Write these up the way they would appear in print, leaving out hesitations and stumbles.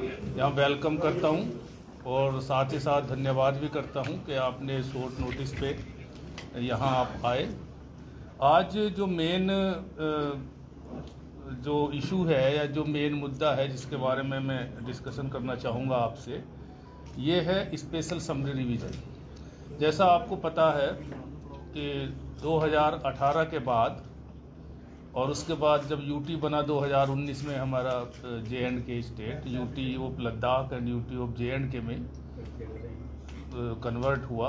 यहाँ वेलकम करता हूँ और साथ ही साथ धन्यवाद भी करता हूँ कि आपने शॉर्ट नोटिस पे यहाँ आप आए। आज जो मेन जो इशू है या जो मेन मुद्दा है जिसके बारे में मैं डिस्कशन करना चाहूँगा आपसे, ये है स्पेशल समरी रिवीजन। जैसा आपको पता है कि 2018 के बाद और उसके बाद जब यूटी बना 2019 में हमारा J&K state, UT of Ladakh and UT of J&K में कन्वर्ट हुआ।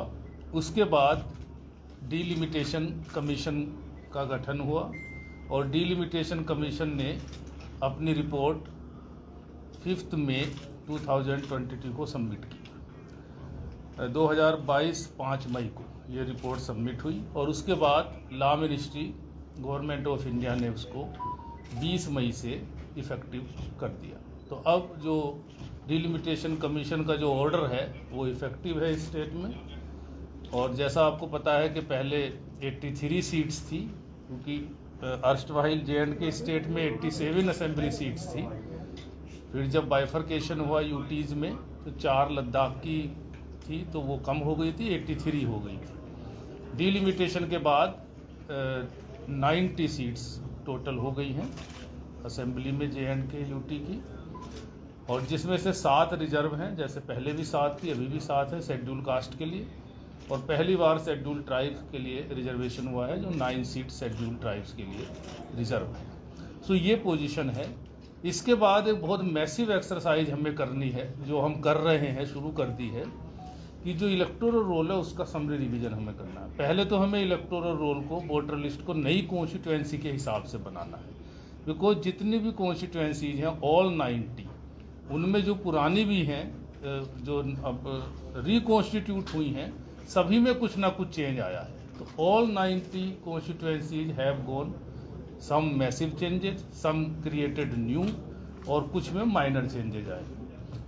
उसके बाद डिलिमिटेशन कमीशन का गठन हुआ और डिलिमिटेशन कमीशन ने अपनी रिपोर्ट 5 मई 2022 को सबमिट की। 2022 5 मई को ये रिपोर्ट सबमिट हुई और उसके बाद law ministry government of India ने उसको 20 मई से इफ़ेक्टिव कर दिया। तो अब जो डिलिमिटेशन कमीशन का जो ऑर्डर है वो इफ़ेक्टिव है स्टेट में। और जैसा आपको पता है कि पहले 83 सीट्स थी, क्योंकि अर्स्टवाइल J&K स्टेट में 87 असेंबली सीट्स थी। फिर जब बाइफर्केशन हुआ यूटीज़ में तो 4 लद्दाख की थी, तो वो कम हो गई थी, 83 हो गई थी। डिलिमिटेशन के बाद 90 सीट्स टोटल हो गई हैं असेंबली में J&K यूटी की, और जिसमें से 7 रिजर्व हैं। जैसे पहले भी 7 थी, अभी भी 7 है शेड्यूल कास्ट के लिए, और पहली बार शेड्यूल ट्राइब्स के लिए रिजर्वेशन हुआ है जो 9 सीट शेड्यूल ट्राइब्स के लिए रिजर्व है। सो ये पोजीशन है। इसके बाद एक बहुत मैसिव एक्सरसाइज हमें करनी है, जो हम कर रहे हैं, शुरू कर दी है, कि जो इलेक्टोरल रोल है उसका समरी रिवीजन हमें करना है। पहले तो हमें इलेक्टोरल रोल को, वोटर लिस्ट को नई कॉन्स्टिट्यूएंसी के हिसाब से बनाना है, बिकॉज जितनी भी कॉन्स्टिट्यूएंसीज हैं ऑल 90, उनमें जो पुरानी भी हैं जो अब रिकॉन्स्टिट्यूट हुई हैं, सभी में कुछ ना कुछ चेंज आया है। तो all 90 constituencies have gone some massive changes, some created new, और कुछ में माइनर चेंजेज आए।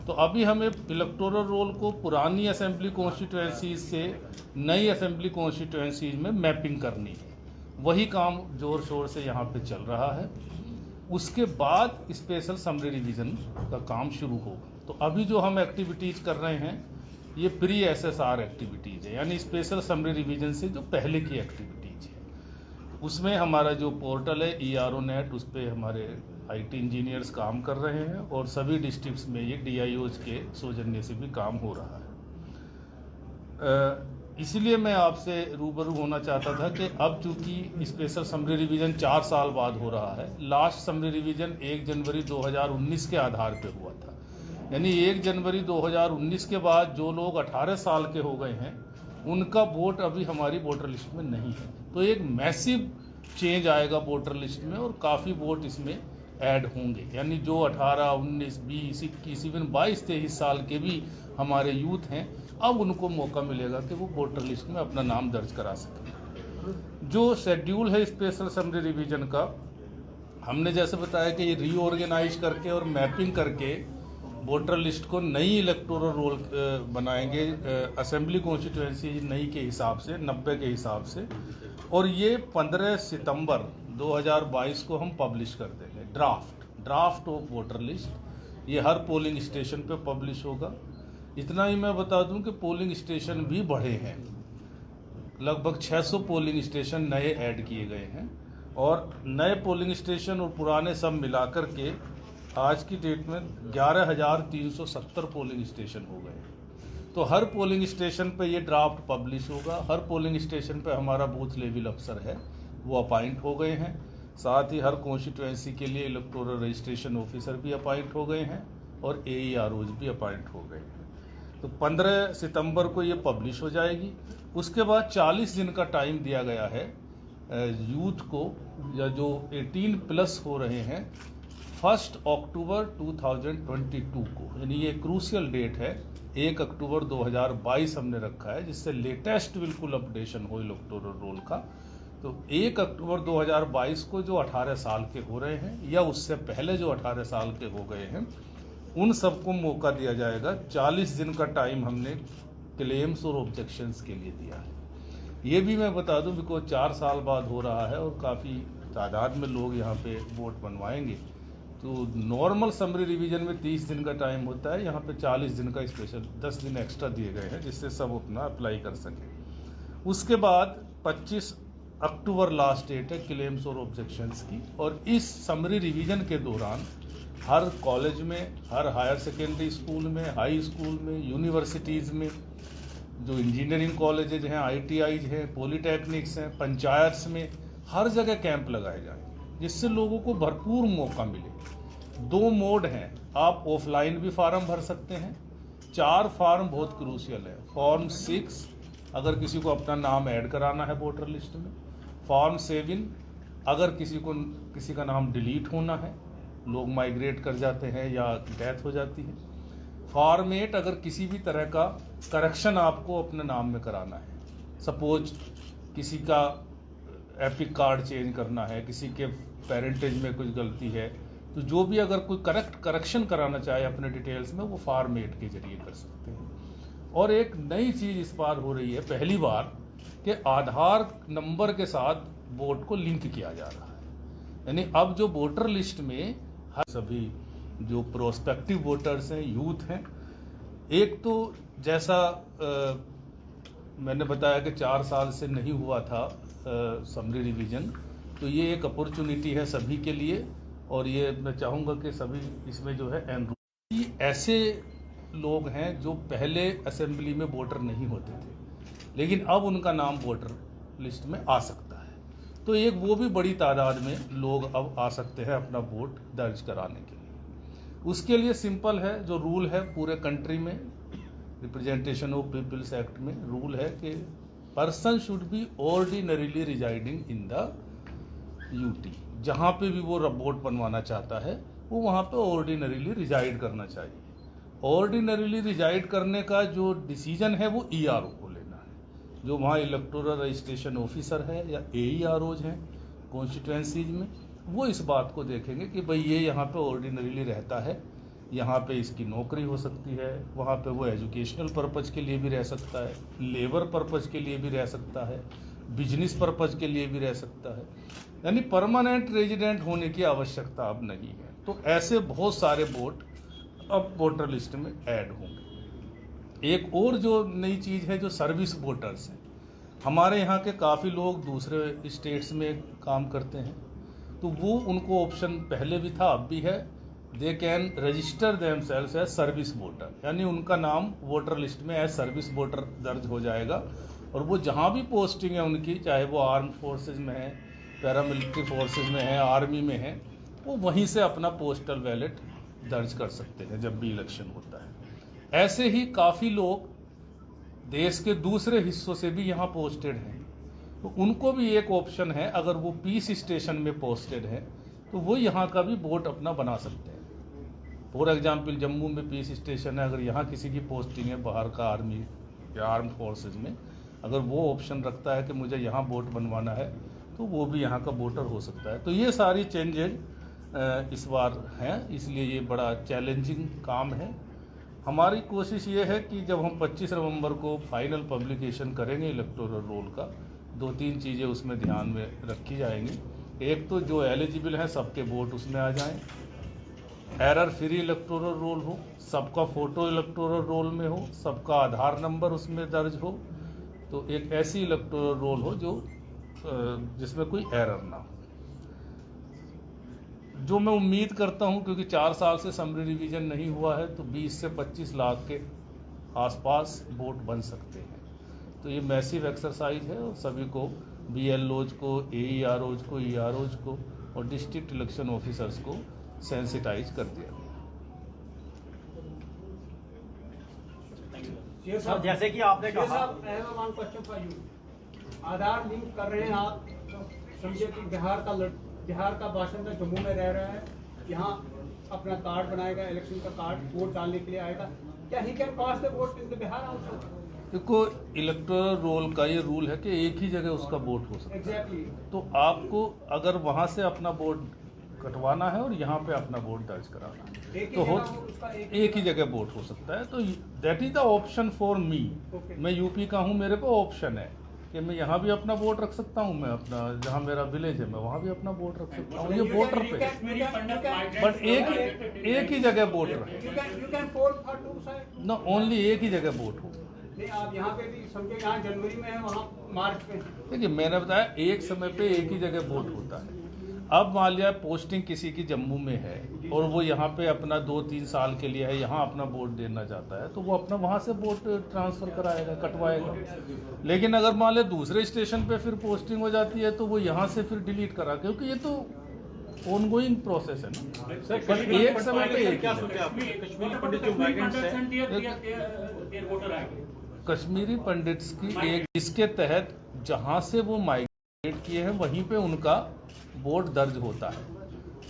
तो अभी हमें इलेक्टोरल रोल को पुरानी असेंबली कॉन्स्टिट्यूएंसीज से नई असेंबली कॉन्स्टिट्यूएंसीज में मैपिंग करनी है। वही काम जोर शोर से यहाँ पे चल रहा है। उसके बाद स्पेशल समरी रिवीजन का काम शुरू होगा। तो अभी जो हम एक्टिविटीज़ कर रहे हैं ये प्री SSR एक्टिविटीज़ है, यानी स्पेशल समरी रिवीजन से जो पहले की एक्टिविटीज़ है। उसमें हमारा जो पोर्टल है ERO नेट, उस पर हमारे IT इंजीनियर्स काम कर रहे हैं, और सभी डिस्ट्रिक्ट्स में ये DIOs के सौजन्य से भी काम हो रहा है। इसलिए मैं आपसे रूबरू होना चाहता था कि अब चूंकि स्पेशल समरी रिवीजन 4 साल बाद हो रहा है, लास्ट समरी रिवीजन 1 जनवरी 2019 के आधार पे हुआ था, यानी 1 जनवरी 2019 के बाद जो लोग 18 साल के हो गए हैं उनका वोट अभी हमारी वोटर लिस्ट में नहीं है। तो एक मैसिव चेंज आएगा वोटर लिस्ट में, और काफ़ी वोट इसमें ऐड होंगे। यानी जो 18, 19, 20, 21, इवन 22, 23 साल के भी हमारे यूथ हैं, अब उनको मौका मिलेगा कि वो वोटर लिस्ट में अपना नाम दर्ज करा सकें। जो शेड्यूल है स्पेशल समरी रिवीजन का, हमने जैसे बताया कि ये रीऑर्गेनाइज करके और मैपिंग करके वोटर लिस्ट को नई इलेक्टोरल रोल बनाएंगे, असेंबली कॉन्स्टिट्यूएंसी नई के हिसाब से, 90 के हिसाब से, और ये 15 सितंबर 2022 को हम पब्लिश कर देंगे ड्राफ्ट ऑफ वोटर लिस्ट। ये हर पोलिंग स्टेशन पे पब्लिश होगा। इतना ही मैं बता दूं कि पोलिंग स्टेशन भी बढ़े हैं, लगभग 600 पोलिंग स्टेशन नए ऐड किए गए हैं, और नए पोलिंग स्टेशन और पुराने सब मिलाकर के आज की डेट में 11,370 पोलिंग स्टेशन हो गए। तो हर पोलिंग स्टेशन पे ये ड्राफ्ट पब्लिश होगा। हर पोलिंग स्टेशन पे हमारा बूथ लेवल अफसर है, वो अपॉइंट हो गए हैं। साथ ही हर कॉन्स्टिट्यूएंसी के लिए इलेक्टोरल रजिस्ट्रेशन ऑफिसर भी अपॉइंट हो गए हैं, और AEROs भी अपॉइंट हो गए हैं। तो 15 सितंबर को ये पब्लिश हो जाएगी। उसके बाद 40 दिन का टाइम दिया गया है यूथ को, या जो 18+ हो रहे हैं, 1 अक्टूबर 2022 को, यानी ये क्रूशियल डेट है। 1 अक्टूबर 2022 हमने रखा है, जिससे लेटेस्ट बिल्कुल अपडेशन हो इलेक्टोरल रोल का। तो 1 अक्टूबर 2022 को जो 18 साल के हो रहे हैं, या उससे पहले जो 18 साल के हो गए हैं, उन सबको मौका दिया जाएगा। 40 दिन का टाइम हमने क्लेम्स और ऑब्जेक्शंस के लिए दिया है। ये भी मैं बता दूं, बिकॉज 4 साल बाद हो रहा है और काफ़ी तादाद में लोग यहाँ पे वोट बनवाएंगे, तो नॉर्मल समरी रिवीजन में 30 दिन का टाइम होता है, यहाँ पे 40 दिन का स्पेशल 10 दिन एक्स्ट्रा दिए गए हैं जिससे सब अपना अप्लाई कर सकें। उसके बाद 25 अक्टूबर लास्ट डेट है क्लेम्स और ऑब्जेक्शंस की। और इस समरी रिवीजन के दौरान हर कॉलेज में, हर हायर सेकेंडरी स्कूल में, हाई स्कूल में, यूनिवर्सिटीज़ में, जो इंजीनियरिंग कॉलेजेज हैं, ITIs हैं, पॉलीटेक्निक्स हैं, पंचायत्स में, हर जगह कैंप लगाए जाएं जिससे लोगों को भरपूर मौका मिले। 2 मोड हैं, आप ऑफलाइन भी फार्म भर सकते हैं। 4 फार्म बहुत क्रूशियल है। फॉर्म 6 अगर किसी को अपना नाम ऐड कराना है वोटर लिस्ट में। फॉर्म 7 अगर किसी का नाम डिलीट होना है, लोग माइग्रेट कर जाते हैं या डेथ हो जाती है। फॉर्म 8 अगर किसी भी तरह का करेक्शन आपको अपने नाम में कराना है, सपोज किसी का एपिक कार्ड चेंज करना है, किसी के पेरेंटेज में कुछ गलती है, तो जो भी अगर कोई करेक्शन कराना चाहे अपने डिटेल्स में, वो फॉर्म 8 के जरिए कर सकते हैं। और एक नई चीज़ इस बार हो रही है पहली बार कि आधार नंबर के साथ वोट को लिंक किया जा रहा है। यानी अब जो वोटर लिस्ट में सभी जो प्रोस्पेक्टिव वोटर्स हैं, यूथ हैं, एक तो जैसा मैंने बताया कि 4 साल से नहीं हुआ था समरी रिवीजन, तो ये एक अपॉर्चुनिटी है सभी के लिए। और ये मैं चाहूँगा कि सभी इसमें जो है एनरोल। ऐसे लोग हैं जो पहले असेंबली में वोटर नहीं होते थे, लेकिन अब उनका नाम वोटर लिस्ट में आ सकता है, तो एक वो भी बड़ी तादाद में लोग अब आ सकते हैं अपना वोट दर्ज कराने के लिए। उसके लिए सिंपल है, जो रूल है पूरे कंट्री में, रिप्रेजेंटेशन ऑफ पीपल्स एक्ट में रूल है कि person should be ordinarily residing in the UT. जहाँ पे भी वो वोट बनवाना चाहता है वो वहाँ पे ऑर्डिनरीली रिजाइड करना चाहिए। ऑर्डिनरीली रिजाइड करने का जो डिसीजन है वो ERO को लेना है, जो वहाँ इलेक्टोरल रजिस्ट्रेशन ऑफिसर है या AEROज हैं कॉन्स्टिट्यूएंसीज में, वो इस बात को देखेंगे कि भाई ये यहाँ पे ऑर्डिनरीली रहता है, यहाँ पे इसकी नौकरी हो सकती है, वहाँ पे वो एजुकेशनल पर्पज़ के लिए भी रह सकता है, लेबर पर्पज़ के लिए भी रह सकता है, बिजनेस पर्पज़ के लिए भी रह सकता है, यानी परमानेंट रेजिडेंट होने की आवश्यकता अब नहीं है। तो ऐसे बहुत सारे वोट अब वोटर लिस्ट में ऐड होंगे। एक और जो नई चीज़ है, जो सर्विस वोटर्स हैं, हमारे यहाँ के काफ़ी लोग दूसरे स्टेट्स में काम करते हैं, तो वो उनको ऑप्शन पहले भी था, अब भी है, they can register themselves as service voter, यानी उनका नाम वोटर लिस्ट में एज सर्विस वोटर दर्ज हो जाएगा। और वो जहाँ भी पोस्टिंग है उनकी, चाहे वो आर्म फोर्सेज में है, पैरामिलिट्री फोर्सेज में है, आर्मी में है, वो वहीं से अपना पोस्टल बैलेट दर्ज कर सकते हैं जब भी इलेक्शन होता है। ऐसे ही काफ़ी लोग देश के दूसरे हिस्सों से भी यहाँ पोस्टेड हैं, तो उनको भी एक ऑप्शन है, अगर वो पीस स्टेशन में पोस्टेड है तो वो यहाँ का भी वोट अपना बना सकते हैं। फॉर एग्जाम्पल जम्मू में पीस स्टेशन है, अगर यहाँ किसी की पोस्टिंग है बाहर का आर्मी या आर्म फोर्सेज में, अगर वो ऑप्शन रखता है कि मुझे यहाँ वोट बनवाना है, तो वो भी यहाँ का वोटर हो सकता है। तो ये सारी चेंजेज इस बार हैं, इसलिए ये बड़ा चैलेंजिंग काम है। हमारी कोशिश ये है कि जब हम 25 नवंबर को फाइनल पब्लिकेशन करेंगे इलेक्टोरल रोल का, 2-3 चीज़ें उसमें ध्यान में रखी जाएंगी। एक तो जो एलिजिबल है सबके वोट उसमें आ जाएं, एरर फ्री इलेक्टोरल रोल हो, सबका फ़ोटो इलेक्टोरल रोल में हो, सबका आधार नंबर उसमें दर्ज हो, तो एक ऐसी इलेक्टोरल रोल हो जो जिसमें कोई एरर ना हो। जो मैं उम्मीद करता हूं, क्योंकि 4 साल से समरी रिवीजन नहीं हुआ है, तो 20 से 25 लाख के आसपास वोट बन सकते हैं। तो ये मैसिव एक्सरसाइज है और सभी को, BLOज को, AEROज को, EROज को और डिस्ट्रिक्ट इलेक्शन ऑफिसर्स को सेंसिटाइज कर दिया गया। जैसे कि आपने कहा, आधार लिंक कर रहे हैं आप, समझिए कि बिहार का बाशिंदा जम्मू में रह रहा है, यहाँ अपना कार्ड बनाएगा, इलेक्शन का कार्ड, वोट डालने के लिए आएगा, क्या he can cast the vote in the Bihar also? देखो, इलेक्टोरल रोल का ये रूल है कि एक ही जगह उसका वोट हो सकता है। एग्जैक्टली। तो आपको अगर वहां से अपना वोट कटवाना है और यहाँ पे अपना वोट दर्ज कराना है, तो एक ही जगह वोट हो सकता है। तो that is the option for me. मैं यूपी का हूँ, मेरे पे ऑप्शन है कि मैं यहाँ भी अपना वोट रख सकता हूँ, मैं अपना जहाँ मेरा विलेज है मैं वहाँ भी अपना वोट रख सकता हूँ, ये वोटर पे। बट एक ही जगह वोट रहे, you can poll for two sides. न ओनली एक ही जगह वोट हो। नहीं, आप यहाँ पे भी समझे, यहाँ जनवरी में है, वहाँ मार्च में है। देखिए मैंने बताया एक समय पे एक ही जगह वोट होता है। अब मान लिया पोस्टिंग किसी की जम्मू में है और वो यहाँ पे अपना 2-3 साल के लिए है, यहाँ अपना वोट देना चाहता है तो वो अपना वहाँ से वोट ट्रांसफर कराएगा, कटवाएगा। लेकिन अगर मान लिया दूसरे स्टेशन पे फिर पोस्टिंग हो जाती है तो वो यहाँ से फिर डिलीट करा, क्योंकि ये तो ऑनगोइंग प्रोसेस है ना। पर एक समय पे एक कश्मीरी पंडित जो माइग्रेंट्स हैं, कश्मीरी पंडित्स की एक इसके तहत जहाँ से वो माइग्रेट किए हैं वहीं पे उनका वोट दर्ज होता है।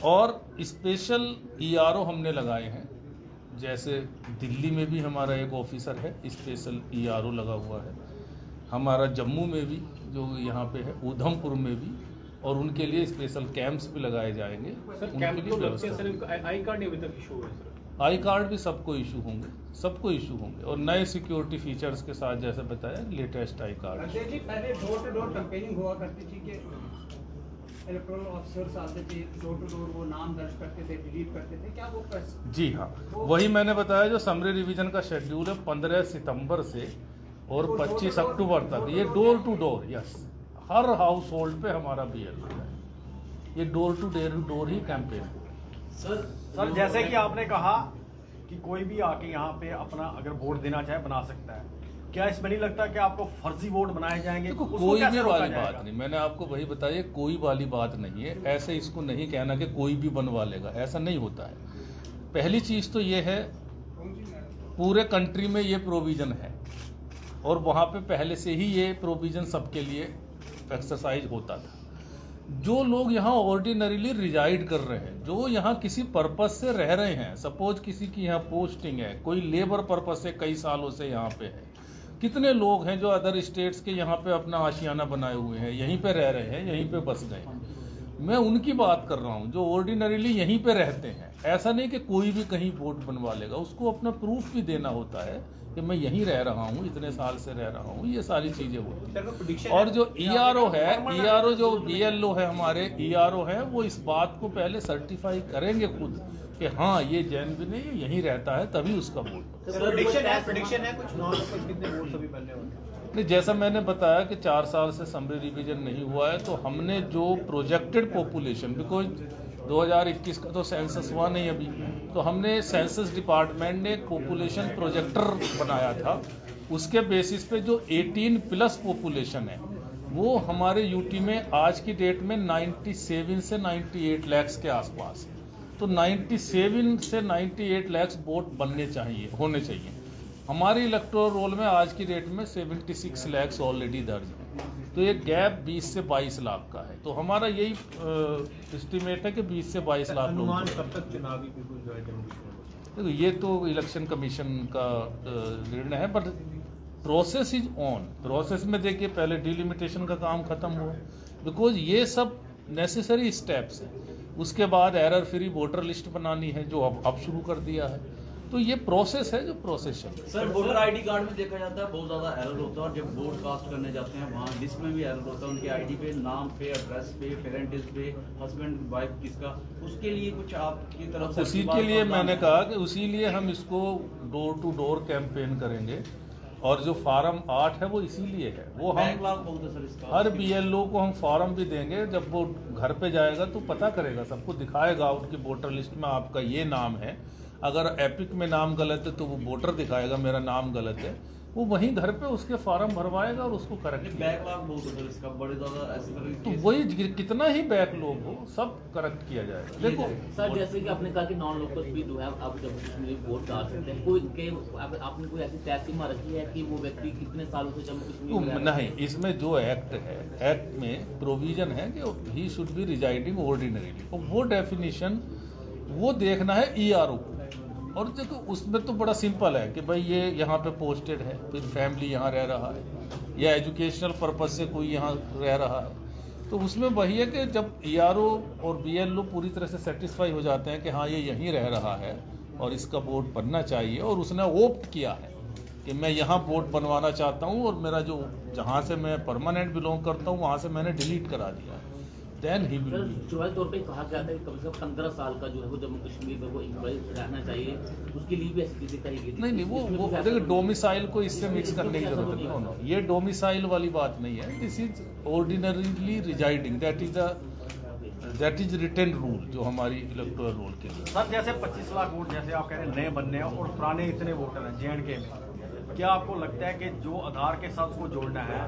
और स्पेशल ईआरओ हमने लगाए हैं, जैसे दिल्ली में भी हमारा एक ऑफिसर है, स्पेशल ईआरओ लगा हुआ है। हमारा जम्मू में भी जो यहाँ पे है, उधमपुर में भी, और उनके लिए स्पेशल कैंप्स भी लगाए जाएंगे। उनके लिए व्यवस्था, आई कार्ड नहीं अभी तक इशू हुआ है। आई कार्ड भी सबको इशू होंगे, सबको इशू होंगे, और नए सिक्योरिटी फीचर्स के साथ, जैसे बताया, latest I card. Ajay ji, पहले डोर टू डोर कैंपेनिंग हुआ करती थी कि इलेक्टोरल ऑफिसर्स आते थे, डोर टू डोर वो नाम दर्ज करते थे, डिलीट करते थे, क्या वो जी हाँ, वही मैंने बताया। जो समरी रिवीजन का शेड्यूल है 15 सितंबर से और 25 अक्टूबर तक, ये डोर टू डोर, यस, हर हाउस होल्ड पे हमारा BLO है, ये डोर टू डोर ही कैंपेन। सर जैसे कि आपने कहा कि कोई भी आके यहाँ पे अपना अगर वोट देना चाहे बना सकता है, क्या इसमें नहीं लगता कि आपको फर्जी वोट बनाए जाएंगे? कोई भी वाली बात नहीं, मैंने आपको वही बताया, कोई वाली बात नहीं है। ऐसे इसको नहीं कहना कि कोई भी बनवा लेगा, ऐसा नहीं होता है। पहली चीज तो ये है, पूरे कंट्री में ये प्रोविजन है और वहां पे पहले से ही ये प्रोविजन सबके लिए एक्सरसाइज होता था। जो लोग यहाँ ऑर्डिनरीली रिजाइड कर रहे हैं, जो यहाँ किसी पर्पस से रह रहे हैं, सपोज किसी की यहाँ पोस्टिंग है, कोई लेबर पर्पस से कई सालों से यहाँ पे है, कितने लोग हैं जो अदर स्टेट्स के यहाँ पे अपना आशियाना बनाए हुए हैं, यहीं पे रह रहे हैं, यहीं पे बस गए हैं। मैं उनकी बात कर रहा हूँ जो ऑर्डिनरीली यहीं पे रहते हैं। ऐसा नहीं कि कोई भी कहीं वोट बनवा लेगा, उसको अपना प्रूफ भी देना होता है कि मैं यहीं रह रहा हूँ, इतने साल से रह रहा हूँ, ये सारी चीजें होती हैं। और जो ईआरओ है, ईआरओ जो BLO है, हमारे ईआरओ है, वो इस बात को पहले सर्टिफाई करेंगे खुद कि हाँ ये जेन्युइन है, ये यहीं रहता है, तभी उसका वोट। प्रेडिक्शन है कुछ नॉन कितने वोट अभी बनने वाले? नहीं, जैसा मैंने बताया कि 4 साल से समरी रिवीजन नहीं हुआ है, तो हमने जो प्रोजेक्टेड पॉपुलेशन, बिकॉज 2021 का तो सेंसस हुआ नहीं अभी, तो हमने सेंसस डिपार्टमेंट ने एक पॉपुलेशन प्रोजेक्टर बनाया था। उसके बेसिस पे जो 18+ पॉपुलेशन है वो हमारे यूटी में आज की डेट में 97 से 98 लाख के आसपास है। तो 97 से 98 लाख वोट बनने चाहिए, होने चाहिए। हमारे इलेक्टोरल रोल में आज की डेट में 76 लाख ऑलरेडी दर्ज है, तो ये गैप 20 से 22 लाख का है। तो हमारा यही एस्टिमेट है कि 20 से 22 लाख लोग। कब तक चुनावी देखो ये तो इलेक्शन कमीशन का निर्णय है, but process is on. Process में देखिए पहले डिलिमिटेशन का काम खत्म हुआ, बिकॉज ये सब नेसेसरी स्टेप्स हैं। उसके बाद एरर फ्री वोटर लिस्ट बनानी है, जो अब शुरू कर दिया है। तो ये प्रोसेस है, जो प्रोसेस है। सर वोटर आईडी कार्ड में देखा जाता है बहुत ज्यादा एरर होता है, और जब वोट कास्ट करने जाते हैं वहाँ लिस्ट में भी एरर होता है, उनके आईडी पे, नाम पे, एड्रेस पे, पेरेंट्स पे, हस्बैंड वाइफ किसका, उसके लिए कुछ आपकी तरफ से? उसी के लिए मैंने कहा कि उसी लिए हम इसको डोर टू डोर कैंपेन करेंगे, और जो फार्म 8 है वो इसीलिए है। वो हम बहुत है सर इसका। हर BLO को हम फॉर्म भी देंगे, जब वो घर पे जाएगा तो पता करेगा, सबको दिखाएगा उनकी वोटर लिस्ट में आपका ये नाम है। अगर एपिक में नाम गलत है तो वो वोटर दिखाएगा मेरा नाम गलत है, वो वहीं घर पे उसके फॉर्म भरवाएगा और उसको करेक्ट बैकलॉग बहुत है सर इसका, बड़े ज्यादा ऐसे तो वही कितना ही बैकलॉग हो सब करेक्ट किया जाएगा। देखो सर, जैसे कि आपने कहा कि नॉन लोकल भी जो है आप जम्मू कश्मीर वोट डाल सकते हैं, कोई आपने कोई ऐसी तय सीमा रखी है कि वो व्यक्ति कितने सालों से जम्मू कश्मीर? नहीं, इसमें जो एक्ट है, एक्ट में प्रोविजन है कि he should be residing ordinarily, और वो डेफिनेशन वो देखना है ईआरओ को। और देखो उसमें तो बड़ा सिंपल है कि भाई ये यहाँ पे पोस्टेड है, फिर फैमिली यहाँ रह रहा है, या एजुकेशनल पर्पज से कोई यहाँ रह रहा है, तो उसमें वही है कि जब ईआरओ और BLO पूरी तरह से सेटिस्फाई हो जाते हैं कि हाँ ये यहीं रह रहा है और इसका वोट बनना चाहिए, और उसने ओप्ट किया है कि मैं यहाँ वोट बनवाना चाहता हूँ और मेरा जो जहाँ से मैं परमानेंट बिलोंग करता हूँ वहाँ से मैंने डिलीट करा दिया, देन ही विल बी। शुरुआती तौर पे कहा जाता है कि कम से कम 15 साल का जो है वो जम्मू कश्मीर में वो एम्प्लॉय रहना चाहिए, उसके लिए भी ऐसी चीजें कही गई। नहीं वो देखिए डोमिसाइल को इससे मिक्स करने की जरूरत नहीं है। ये डोमिसाइल वाली बात नहीं है, this is ordinarily residing, that is written rule जो हमारी इलेक्टोरल रूल के लिए। सर जैसे 25 लाख वोट जैसे आप कह रहे हैं नए बनने हैं और पुराने इतने वोटर हैं J&K में, क्या आपको लगता है कि जो आधार के साथ उसको जोड़ना है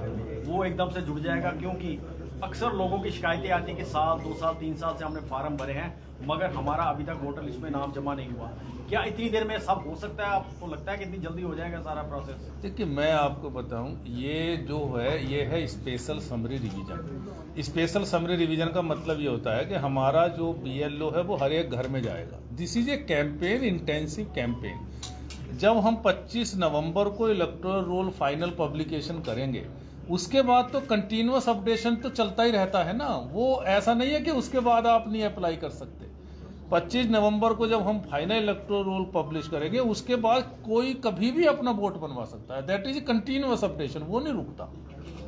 वो एकदम से जुड़ जाएगा? क्योंकि अक्सर लोगों की शिकायतें आती हैं कि साल 2 साल 3 साल से हमने फार्म भरे हैं मगर हमारा अभी तक वोटर लिस्ट में नाम जमा नहीं हुआ। क्या इतनी देर में सब हो सकता है? आपको लगता है कि इतनी जल्दी हो जाएगा सारा प्रोसेस? देखिए मैं आपको बताऊं, ये जो है ये है special summary revision. Special summary revision का मतलब ये होता है कि हमारा जो BLO है वो हर एक घर में जाएगा। This is a campaign, intensive campaign. जब हम 25 नवंबर को इलेक्टोरल रोल फाइनल पब्लिकेशन करेंगे उसके बाद तो कंटिन्यूअस अपडेशन तो चलता ही रहता है ना। वो ऐसा नहीं है कि उसके बाद आप नहीं अप्लाई कर सकते। 25 नवंबर को जब हम फाइनल इलेक्टोरल रोल पब्लिश करेंगे उसके बाद कोई कभी भी अपना वोट बनवा सकता है। दैट इज कंटिन्यूअस अपडेशन, वो नहीं रुकता,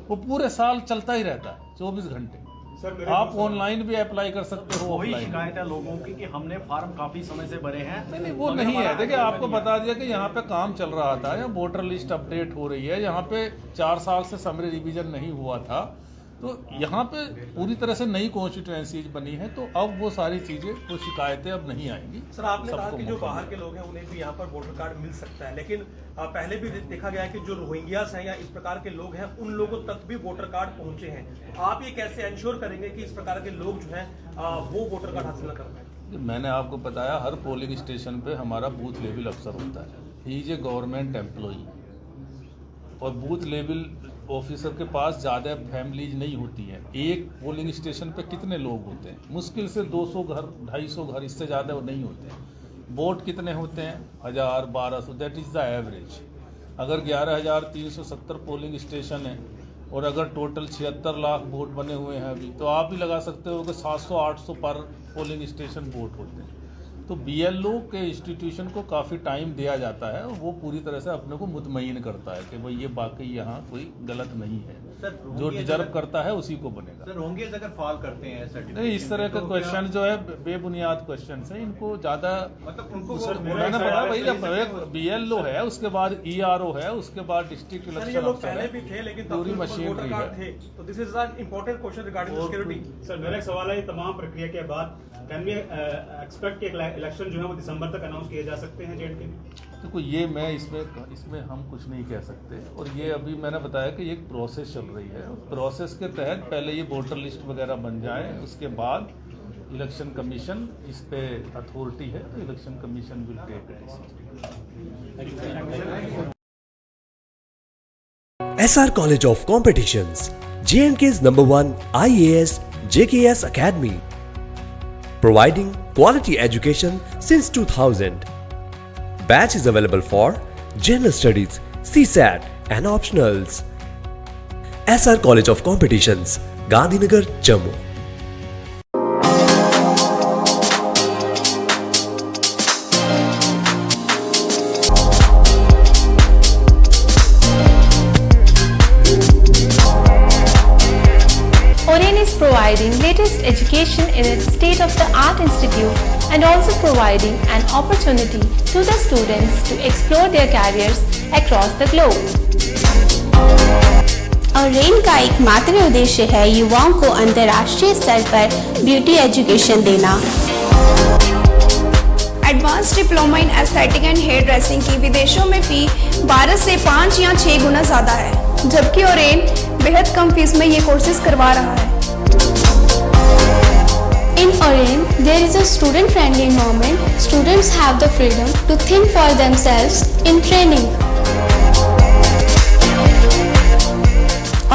वो पूरे साल चलता ही रहता है 24 घंटे। आप ऑनलाइन भी अप्लाई कर सकते हो। वही शिकायत है लोगों की कि हमने फार्म काफी समय से भरे हैं। नहीं वो नहीं है। देखिए आपको बता दिया कि यहाँ पे काम चल रहा था, यहाँ वोटर लिस्ट अपडेट हो रही है, यहाँ पे 4 साल से समरी रिवीजन नहीं हुआ था, तो यहाँ पे पूरी तरह से नई कॉन्स्टिट्यूएंसीज बनी है, तो अब वो सारी चीजें, वो शिकायतें अब नहीं आएंगी। सर आपने कहा कि जो बाहर के लोग हैं उन्हें भी यहाँ पर वोटर कार्ड मिल सकता है, लेकिन पहले भी देखा गया है कि जो रोहिंग्यास हैं या इस प्रकार के लोग हैं उन लोगों तक भी वोटर कार्ड पहुंचे हैं। आप ये कैसे इंश्योर करेंगे कि इस प्रकार के लोग जो हैं वो वोटर कार्ड हासिल न कर पाए? मैंने आपको बताया हर पोलिंग स्टेशन पे हमारा बूथ लेवल अफसर होता है, he is a government employee, और बूथ लेवल ऑफिसर के पास ज़्यादा फैमिलीज नहीं होती हैं। एक पोलिंग स्टेशन पे कितने लोग होते हैं? मुश्किल से 200 घर, 250 घर, इससे ज़्यादा वो नहीं होते हैं। वोट कितने होते हैं? 1000, 1200, दैट इज़ द एवरेज। अगर 11,370 पोलिंग स्टेशन है और अगर टोटल 76 लाख वोट बने हुए हैं अभी, तो आप भी लगा सकते हो कि 700-800 पर पोलिंग स्टेशन वोट होते हैं। तो BLO के इंस्टीट्यूशन को काफ़ी टाइम दिया जाता है और वो पूरी तरह से अपने को मुतमईन करता है कि भाई ये वाकई यहाँ कोई गलत नहीं है, जो डिजर्व करता है उसी को बनेगा। सर होंगे अगर फॉल करते हैं सर्टिफिकेट, नहीं इस तरह के क्वेश्चन जो है बेबुनियाद क्वेश्चन है, इनको ज़्यादा मतलब उनको मैंने बताया भाई जब BLO है, उसके बाद ERO है, उसके बाद डिस्ट्रिक्ट सर ये इलेक्शन लोग अफसर पहले है, भी थे लेकिन पूरी मशीनरी है। थे, तो this is an important question regarding security. Sir मेरा एक सवाल है, ये तमाम प्रक्रिया के बाद कैन वी एक्सपेक्ट कि इलेक्शन जो है वो दिसंबर तक अनाउंस किए जा सकते हैं J&K में? देखो ये मैं इसमें हम कुछ नहीं कह सकते, और ये अभी मैंने बताया कि एक प्रोसेस चल रही है। प्रोसेस के तहत पहले ये वोटर लिस्ट वगैरह बन जाए, उसके बाद इलेक्शन कमीशन इस पे अथॉरिटी है, तो election commission will take a decision. SR College of Competitions, J&K's #1 IAS JKS Academy, providing quality education since 2000. Batch is available for General Studies, CSAT and Optionals. SR College of Competitions, Gandhinagar, Jammu. Oren is providing latest education in its state-of-the-art institute and also providing an opportunity to the students to explore their careers across the globe. Orane का एकमात्र उद्देश्य है युवाओं को अंतर्राष्ट्रीय स्तर पर beauty education देना। Advance diploma in aesthetic and hairdressing की विदेशों में फी 12 से 5 या 6 गुना ज़्यादा है, जबकि ओरेन बेहद कम फीस में ये कोर्सेज करवा रहा है। In Oren, there is a student-friendly environment. Students have the freedom to think for themselves in training.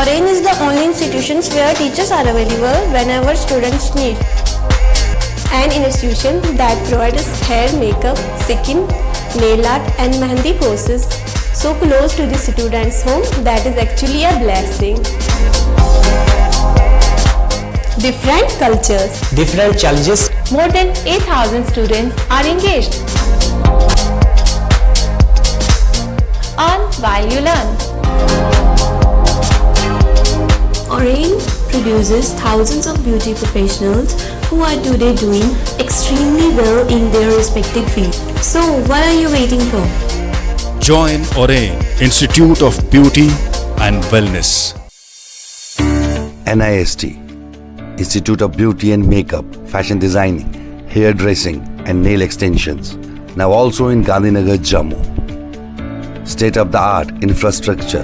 Oren is the only institution where teachers are available whenever students need. An institution that provides hair, makeup, skin, nail art and mehendi courses so close to the students' home that is actually a blessing. Different cultures, Different challenges. More than 8,000 students are engaged. On while you learn. Oren produces thousands of beauty professionals who are today doing extremely well in their respective field. So what are you waiting for? Join Oren Institute of Beauty and Wellness. NIST, Institute of Beauty and Makeup, Fashion Designing, Hairdressing and Nail Extensions. Now also in Gandhinagar, Jammu. State-of-the-art infrastructure.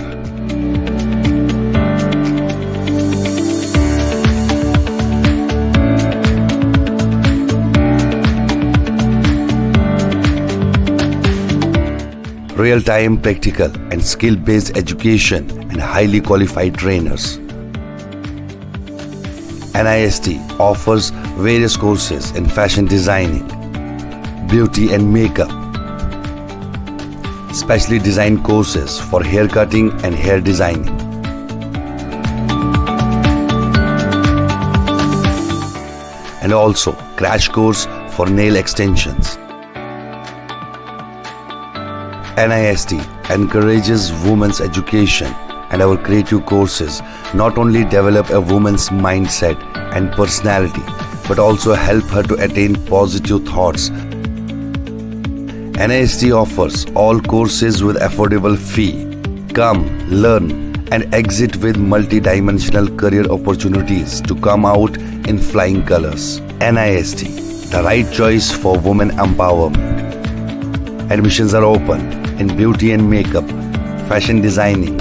Real-time practical and skill-based education and highly qualified trainers. NIST offers various courses in fashion designing, beauty and makeup, specially designed courses for hair cutting and hair designing. And also crash course for nail extensions. NIST encourages women's education, and our creative courses not only develop a woman's mindset and personality, but also help her to attain positive thoughts. NIST offers all courses with affordable fee. Come, learn, and exit with multi-dimensional career opportunities to come out in flying colors. NIST, the right choice for women empowerment. Admissions are open in beauty and makeup, fashion designing,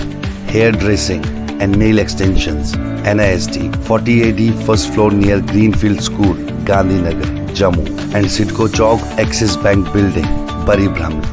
hairdressing and nail extensions. NIST, 40AD first floor near Greenfield School, Gandhinagar, Jammu, and Sidco Chowk, Axis Bank Building, Bari Brahman.